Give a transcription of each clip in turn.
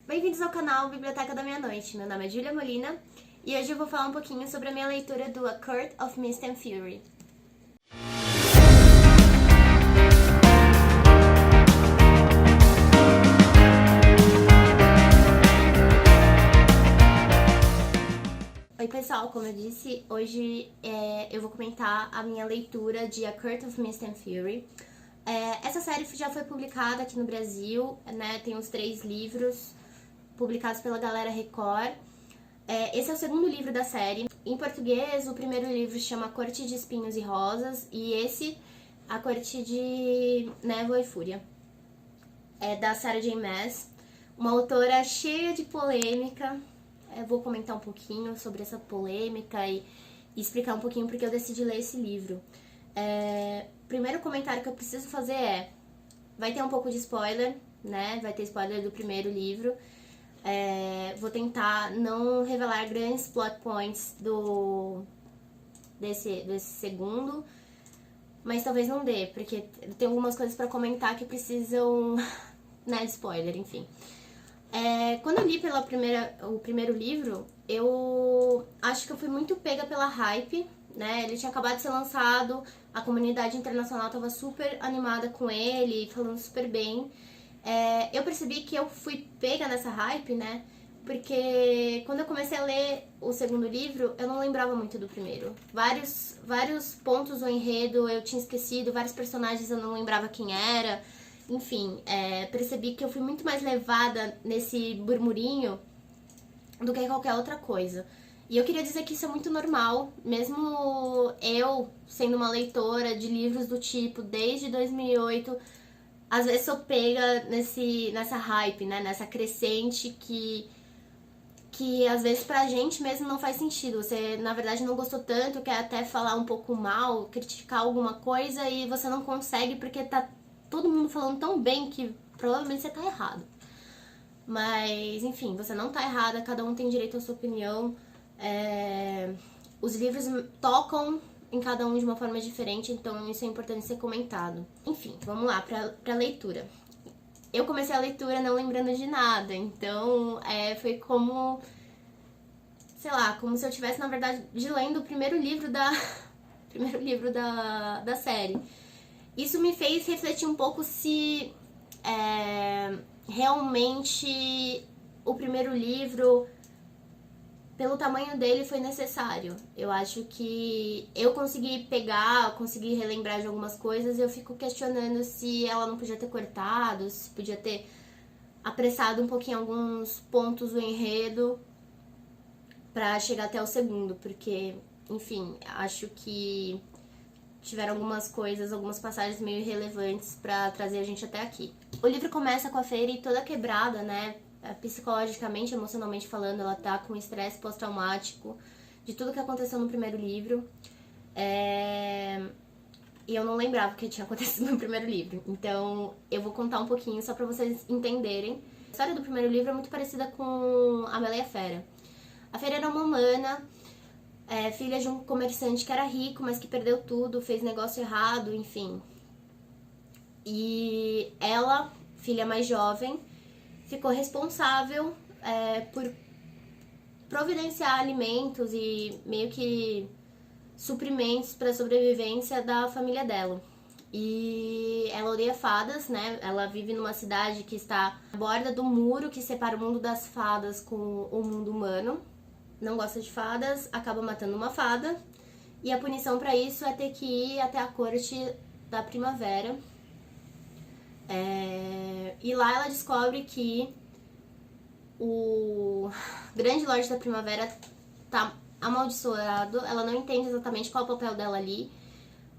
Bem-vindos ao canal Biblioteca da Meia-Noite. Meu nome é Julia Molina e hoje eu vou falar um pouquinho sobre a minha leitura do A Court of Mist and Fury. Oi pessoal, como eu disse, hoje eu vou comentar a minha leitura de A Court of Mist and Fury. Essa série já foi publicada aqui no Brasil, né? Tem os 3 livros publicados pela Galera Record. Esse é o segundo livro da série. Em português, o primeiro livro chama A Corte de Espinhos e Rosas e esse, A Corte de Névoa e Fúria. É da Sarah J. Maas, uma autora cheia de polêmica. Eu vou comentar um pouquinho sobre essa polêmica e explicar um pouquinho porque eu decidi ler esse livro. Primeiro comentário que eu preciso fazer vai ter um pouco de spoiler, né? Vai ter spoiler do primeiro livro. Vou tentar não revelar grandes plot points desse segundo, mas talvez não dê, porque tem algumas coisas pra comentar que precisam, né, de spoiler, enfim. Quando eu li o primeiro livro, eu acho que eu fui muito pega pela hype, né? Ele tinha acabado de ser lançado, a comunidade internacional tava super animada com ele, falando super bem. Eu percebi que eu fui pega nessa hype, né? Porque quando eu comecei a ler o segundo livro, eu não lembrava muito do primeiro. Vários pontos do enredo eu tinha esquecido, vários personagens eu não lembrava quem era. Enfim, percebi que eu fui muito mais levada nesse burburinho do que qualquer outra coisa. E eu queria dizer que isso é muito normal, mesmo eu sendo uma leitora de livros do tipo desde 2008, às vezes sou pega nessa hype, né? Nessa crescente que às vezes pra gente mesmo não faz sentido. Você, na verdade, não gostou tanto, quer até falar um pouco mal, criticar alguma coisa e você não consegue porque tá todo mundo falando tão bem que provavelmente você tá errado. Mas, enfim, você não tá errada, cada um tem direito à sua opinião. Os livros tocam em cada um de uma forma diferente, então isso é importante ser comentado. Enfim, vamos lá pra leitura. Eu comecei a leitura não lembrando de nada, então foi como, sei lá, como se eu tivesse, na verdade, lendo o primeiro livro da série. Isso me fez refletir um pouco se realmente o primeiro livro, pelo tamanho dele, foi necessário. Eu acho que eu consegui relembrar de algumas coisas e eu fico questionando se ela não podia ter cortado, se podia ter apressado um pouquinho alguns pontos do enredo pra chegar até o segundo, porque, enfim, acho que tiveram algumas passagens meio irrelevantes pra trazer a gente até aqui. O livro começa com a Fairy toda quebrada, né? Psicologicamente, emocionalmente falando, ela tá com estresse pós-traumático de tudo que aconteceu no primeiro livro. E eu não lembrava o que tinha acontecido no primeiro livro. Então, eu vou contar um pouquinho só pra vocês entenderem. A história do primeiro livro é muito parecida com A Bela e a Fera. A Fera era uma humana, filha de um comerciante que era rico, mas que perdeu tudo, fez negócio errado, enfim. E ela, filha mais jovem, ficou responsável por providenciar alimentos e meio que suprimentos para a sobrevivência da família dela. E ela odeia fadas, né? Ela vive numa cidade que está à borda do muro que separa o mundo das fadas com o mundo humano. Não gosta de fadas, acaba matando uma fada. E a punição para isso é ter que ir até a corte da primavera. E lá ela descobre que o grande Lorde da Primavera tá amaldiçoado. Ela não entende exatamente qual é o papel dela ali,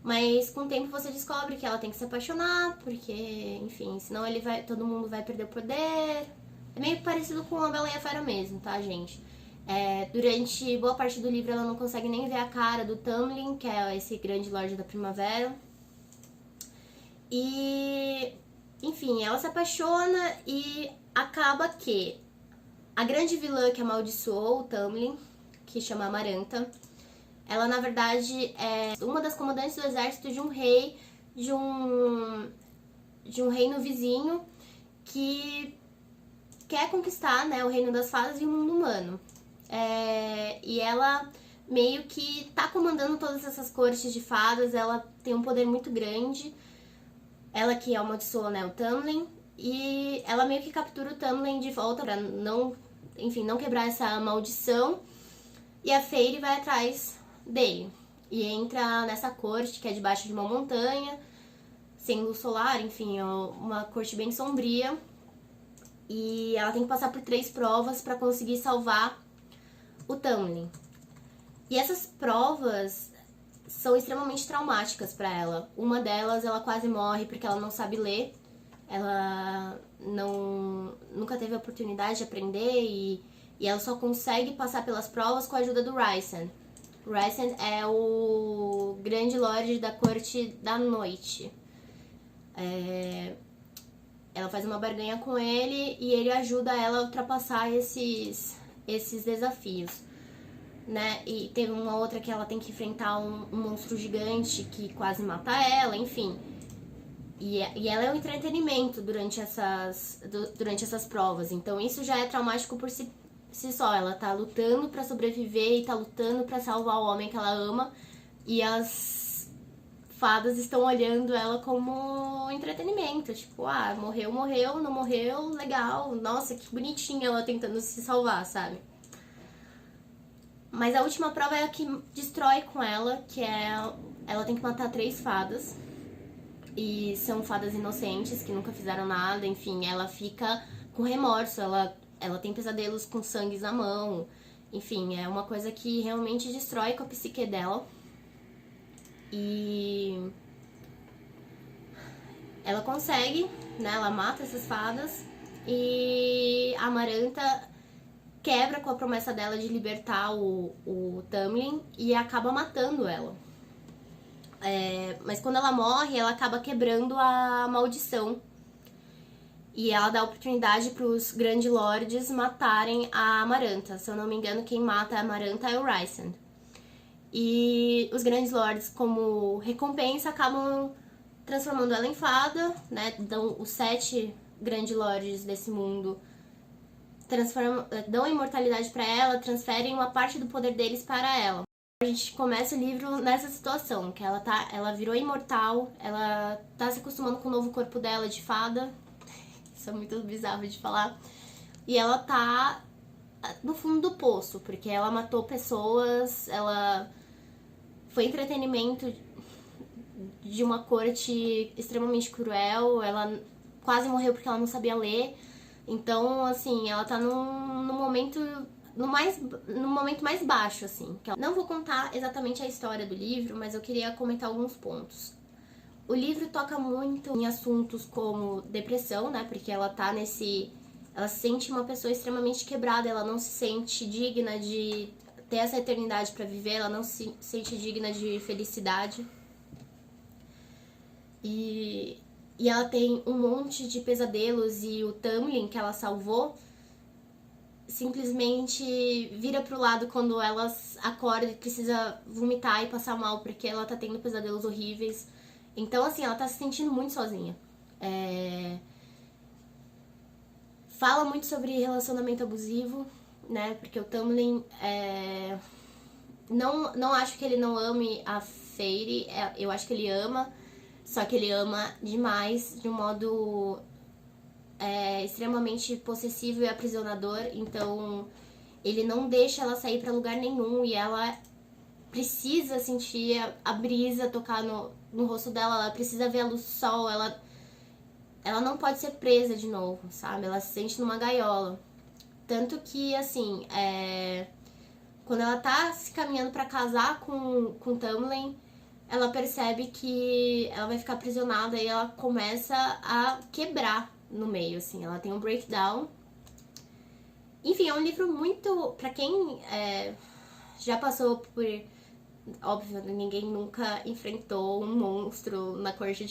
mas com o tempo você descobre que ela tem que se apaixonar, porque, enfim, senão todo mundo vai perder o poder. É meio parecido com a Bela e a Fera mesmo, tá, gente? Durante boa parte do livro ela não consegue nem ver a cara do Tamlin, que é esse grande Lorde da Primavera. E, enfim, ela se apaixona e acaba que a grande vilã que amaldiçoou o Tamlin, que chama Amaranta, ela na verdade é uma das comandantes do exército de um rei de um reino vizinho que quer conquistar, né, o reino das fadas e o mundo humano. E ela meio que tá comandando todas essas cortes de fadas, ela tem um poder muito grande. Ela que amaldiçoou, né, o Tamlin, e ela meio que captura o Tamlin de volta pra não, enfim, não quebrar essa maldição. E a Feyre vai atrás dele e entra nessa corte que é debaixo de uma montanha, sem luz solar, enfim, é uma corte bem sombria. E ela tem que passar por 3 provas pra conseguir salvar o Tamlin. E essas provas são extremamente traumáticas pra ela. Uma delas, ela quase morre porque ela não sabe ler. Ela nunca teve a oportunidade de aprender e ela só consegue passar pelas provas com a ajuda do Rhysand. Rhysand é o grande lorde da corte da noite. Ela faz uma barganha com ele e ele ajuda ela a ultrapassar esses desafios, né? E teve uma outra que ela tem que enfrentar um monstro gigante que quase mata ela, enfim. E ela é um entretenimento durante essas provas. Então isso já é traumático por si só. Ela tá lutando pra sobreviver e tá lutando pra salvar o homem que ela ama. E as fadas estão olhando ela como entretenimento. Tipo, morreu, não morreu, legal. Nossa, que bonitinha ela tentando se salvar, sabe? Mas a última prova é a que destrói com ela, que é... Ela tem que matar 3 fadas. E são fadas inocentes, que nunca fizeram nada, enfim, ela fica com remorso, ela tem pesadelos com sangue na mão, enfim, é uma coisa que realmente destrói com a psique dela. E ela consegue, né, ela mata essas fadas e a Amaranta quebra com a promessa dela de libertar o Tamlin e acaba matando ela. Mas quando ela morre, ela acaba quebrando a maldição. E ela dá oportunidade para os Grandes Lordes matarem a Amaranta. Se eu não me engano, quem mata a Amaranta é o Rhysand. E os Grandes Lordes, como recompensa, acabam transformando ela em fada, né? Dão os 7 Grandes Lordes desse mundo, dão a imortalidade para ela, transferem uma parte do poder deles para ela. A gente começa o livro nessa situação, que ela virou imortal, ela tá se acostumando com o novo corpo dela de fada, isso é muito bizarro de falar, e ela tá no fundo do poço, porque ela matou pessoas, ela foi entretenimento de uma corte extremamente cruel, ela quase morreu porque ela não sabia ler, então, assim, ela tá num momento... no momento mais baixo, assim. Não vou contar exatamente a história do livro, mas eu queria comentar alguns pontos. O livro toca muito em assuntos como depressão, né? Porque ela tá ela se sente uma pessoa extremamente quebrada, ela não se sente digna de ter essa eternidade pra viver, ela não se sente digna de felicidade. E ela tem um monte de pesadelos e o Tamlin que ela salvou simplesmente vira pro lado quando ela acorda e precisa vomitar e passar mal porque ela tá tendo pesadelos horríveis. Então, assim, ela tá se sentindo muito sozinha. Fala muito sobre relacionamento abusivo, né? Porque o Tamlin não acho que ele não ame a Feyre, eu acho que ele ama, só que ele ama demais, de um modo extremamente possessivo e aprisionador, então ele não deixa ela sair pra lugar nenhum e ela precisa sentir a brisa tocar no rosto dela, ela precisa ver a luz do sol, ela não pode ser presa de novo, sabe? Ela se sente numa gaiola. Tanto que, assim, quando ela tá se caminhando pra casar com Tamlin, ela percebe que ela vai ficar aprisionada e ela começa a quebrar no meio, assim, ela tem um breakdown. Enfim, é um livro muito... pra quem já passou por... Óbvio, ninguém nunca enfrentou um monstro na corte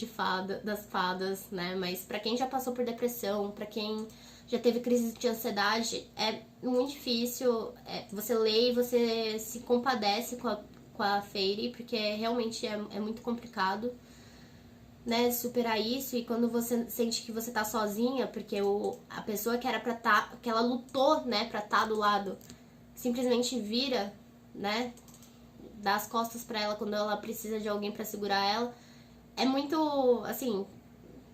das fadas, né? Mas pra quem já passou por depressão, pra quem já teve crise de ansiedade, é muito difícil. Você lê e você se compadece com a Feyre, porque realmente é muito complicado. né, superar isso, e quando você sente que você tá sozinha, porque a pessoa que era pra tá, que ela lutou, né, pra tá do lado, simplesmente vira, né, dá as costas pra ela quando ela precisa de alguém pra segurar ela, é muito, assim,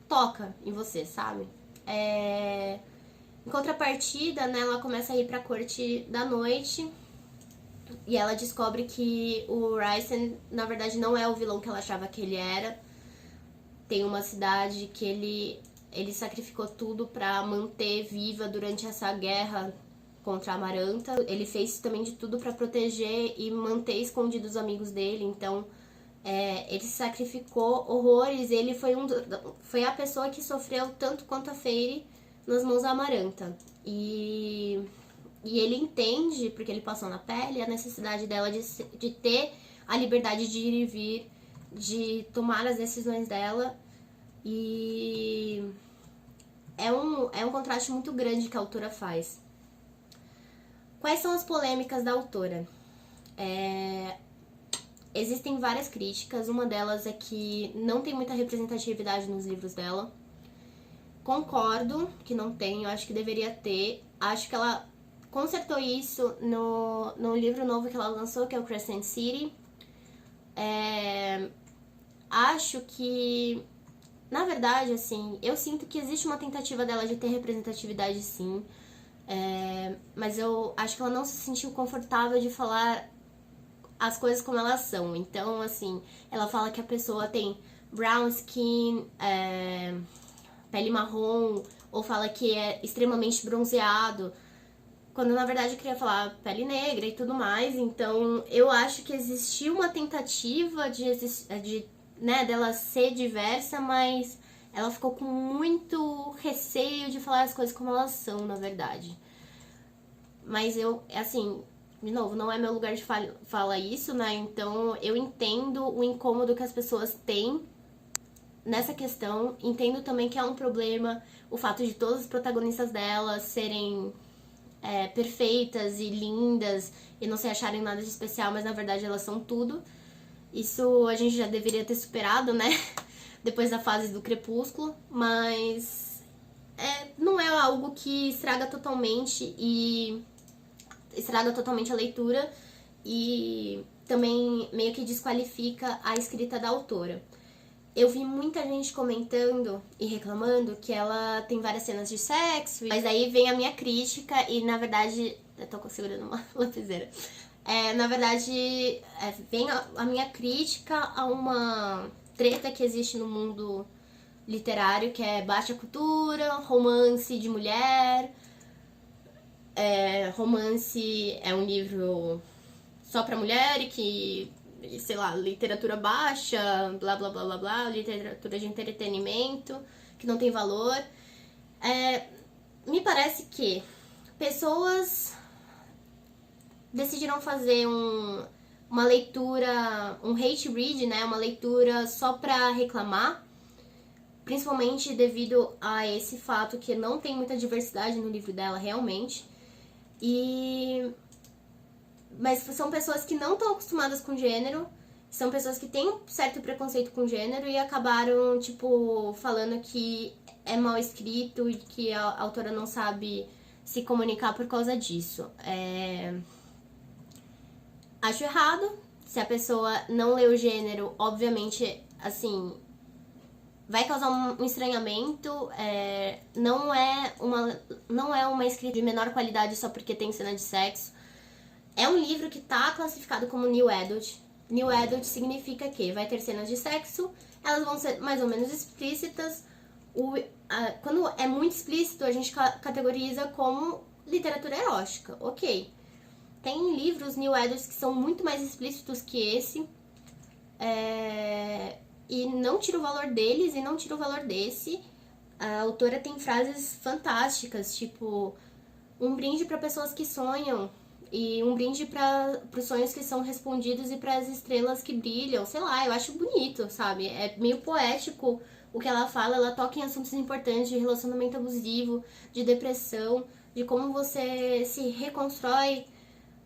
toca em você, sabe? Em contrapartida, né, ela começa a ir pra corte da noite e ela descobre que o Rysand, na verdade, não é o vilão que ela achava que ele era. Tem uma cidade que ele sacrificou tudo pra manter viva durante essa guerra contra a Amaranta. Ele fez também de tudo pra proteger e manter escondidos os amigos dele, então ele se sacrificou horrores. Ele foi a pessoa que sofreu tanto quanto a Feyre nas mãos da Amaranta. E ele entende, porque ele passou na pele, a necessidade dela de ter a liberdade de ir e vir, de tomar as decisões dela. E é um contraste muito grande que a autora faz. Quais são as polêmicas da autora? Existem várias críticas, uma delas é que não tem muita representatividade nos livros dela. Concordo que não tem, eu acho que deveria ter. Acho que ela consertou isso no livro novo que ela lançou, que é o Crescent City. Acho que, na verdade, assim, eu sinto que existe uma tentativa dela de ter representatividade, sim. Mas eu acho que ela não se sentiu confortável de falar as coisas como elas são. Então, assim, ela fala que a pessoa tem brown skin, pele marrom, ou fala que é extremamente bronzeado, quando na verdade eu queria falar pele negra e tudo mais. Então eu acho que existiu uma tentativa né, dela ser diversa, mas ela ficou com muito receio de falar as coisas como elas são, na verdade. Mas assim, de novo, não é meu lugar de falar isso, né? Então eu entendo o incômodo que as pessoas têm nessa questão. Entendo também que é um problema o fato de todas as protagonistas dela serem perfeitas e lindas e não se acharem nada de especial, mas na verdade elas são tudo. Isso a gente já deveria ter superado, né? Depois da fase do crepúsculo, mas não é algo que estraga totalmente a leitura e também meio que desqualifica a escrita da autora. Eu vi muita gente comentando e reclamando que ela tem várias cenas de sexo, mas aí vem a minha crítica e, na verdade, eu tô segurando uma lapiseira. Na verdade, vem a minha crítica a uma treta que existe no mundo literário, que é baixa cultura, romance de mulher. Romance é um livro só pra mulher e que, sei lá, literatura baixa, blá blá blá blá blá, literatura de entretenimento, que não tem valor. Me parece que pessoas decidiram fazer uma leitura, um hate read, né, uma leitura só pra reclamar, principalmente devido a esse fato que não tem muita diversidade no livro dela, realmente. Mas são pessoas que não estão acostumadas com gênero, são pessoas que têm um certo preconceito com gênero e acabaram, tipo, falando que é mal escrito e que a autora não sabe se comunicar por causa disso. Acho errado. Se a pessoa não lê o gênero, obviamente, assim, vai causar um estranhamento. Não é uma escrita de menor qualidade só porque tem cena de sexo. É um livro que tá classificado como New Adult. New Adult significa que vai ter cenas de sexo, elas vão ser mais ou menos explícitas. Quando é muito explícito, a gente categoriza como literatura erótica, ok. Tem livros New Adults que são muito mais explícitos que esse, e não tira o valor deles e não tira o valor desse. A autora tem frases fantásticas, tipo, um brinde para pessoas que sonham, e um brinde para os sonhos que são respondidos e para as estrelas que brilham. Sei lá, eu acho bonito, sabe? É meio poético o que ela fala. Ela toca em assuntos importantes de relacionamento abusivo, de depressão, de como você se reconstrói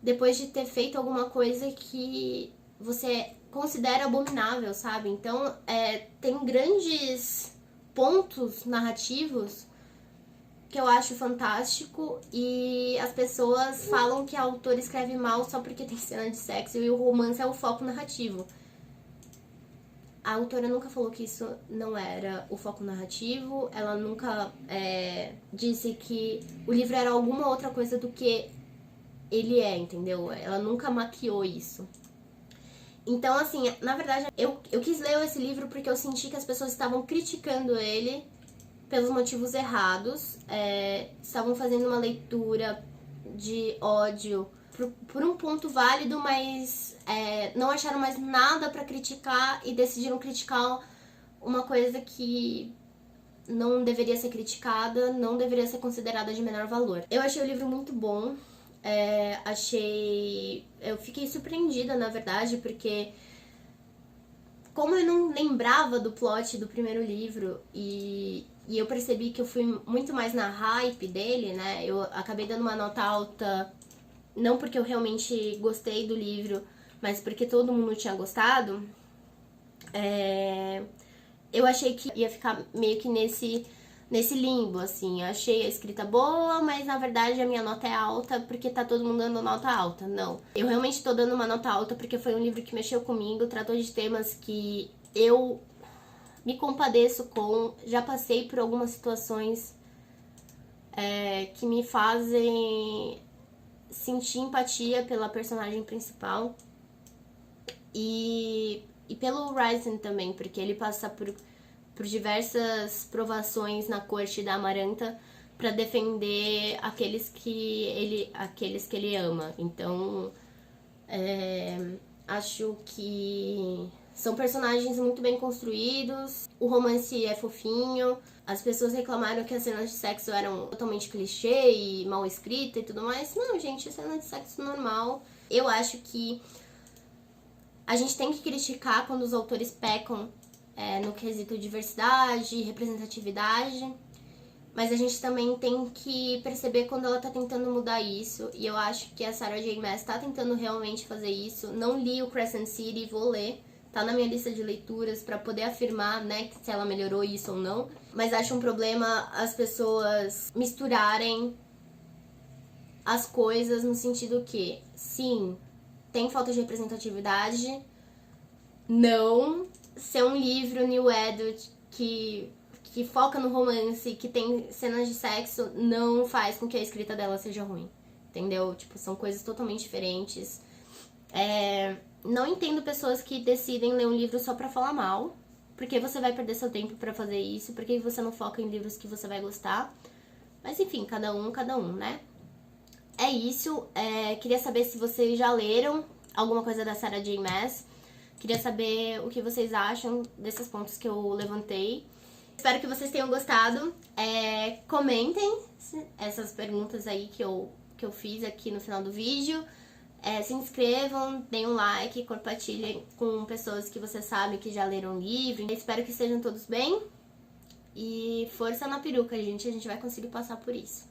depois de ter feito alguma coisa que você considero abominável, sabe? Então, tem grandes pontos narrativos que eu acho fantástico e as pessoas falam que a autora escreve mal só porque tem cena de sexo e o romance é o foco narrativo. A autora nunca falou que isso não era o foco narrativo, ela nunca disse que o livro era alguma outra coisa do que ele é, entendeu? Ela nunca maquiou isso. Então, assim, na verdade, eu quis ler esse livro porque eu senti que as pessoas estavam criticando ele pelos motivos errados, estavam fazendo uma leitura de ódio por um ponto válido, mas não acharam mais nada pra criticar e decidiram criticar uma coisa que não deveria ser criticada, não deveria ser considerada de menor valor. Eu achei o livro muito bom, eu fiquei surpreendida, na verdade, porque como eu não lembrava do plot do primeiro livro e eu percebi que eu fui muito mais na hype dele, né? Eu acabei dando uma nota alta, não porque eu realmente gostei do livro, mas porque todo mundo tinha gostado. Eu achei que ia ficar meio que nesse limbo, assim. Eu achei a escrita boa, mas na verdade a minha nota é alta porque tá todo mundo dando nota alta. Não. Eu realmente tô dando uma nota alta porque foi um livro que mexeu comigo, tratou de temas que eu me compadeço com, já passei por algumas situações que me fazem sentir empatia pela personagem principal e pelo Rysand também, porque ele passa por diversas provações na corte da Amaranta para defender aqueles que ele ama. Então, acho que são personagens muito bem construídos, o romance é fofinho, as pessoas reclamaram que as cenas de sexo eram totalmente clichê e mal escrita e tudo mais. Não, gente, é cena de sexo normal. Eu acho que a gente tem que criticar quando os autores pecam no quesito diversidade, representatividade, mas a gente também tem que perceber quando ela tá tentando mudar isso, e eu acho que a Sarah J. Maas tá tentando realmente fazer isso. Não li o Crescent City, vou ler. Tá na minha lista de leituras pra poder afirmar, né, se ela melhorou isso ou não. Mas acho um problema as pessoas misturarem as coisas no sentido que, sim, tem falta de representatividade, não. Ser um livro new adult que foca no romance, que tem cenas de sexo, não faz com que a escrita dela seja ruim. Entendeu? Tipo, são coisas totalmente diferentes. Não entendo pessoas que decidem ler um livro só pra falar mal. Porque você vai perder seu tempo pra fazer isso? Por que você não foca em livros que você vai gostar? Mas enfim, cada um, né? É isso. Queria saber se vocês já leram alguma coisa da Sarah J. Maas. Queria saber o que vocês acham desses pontos que eu levantei. Espero que vocês tenham gostado. Comentem essas perguntas aí que eu fiz aqui no final do vídeo. Se inscrevam, deem um like, compartilhem com pessoas que você sabe que já leram o livro. Espero que estejam todos bem. E força na peruca, gente. A gente vai conseguir passar por isso.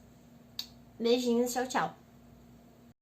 Beijinhos, tchau, tchau.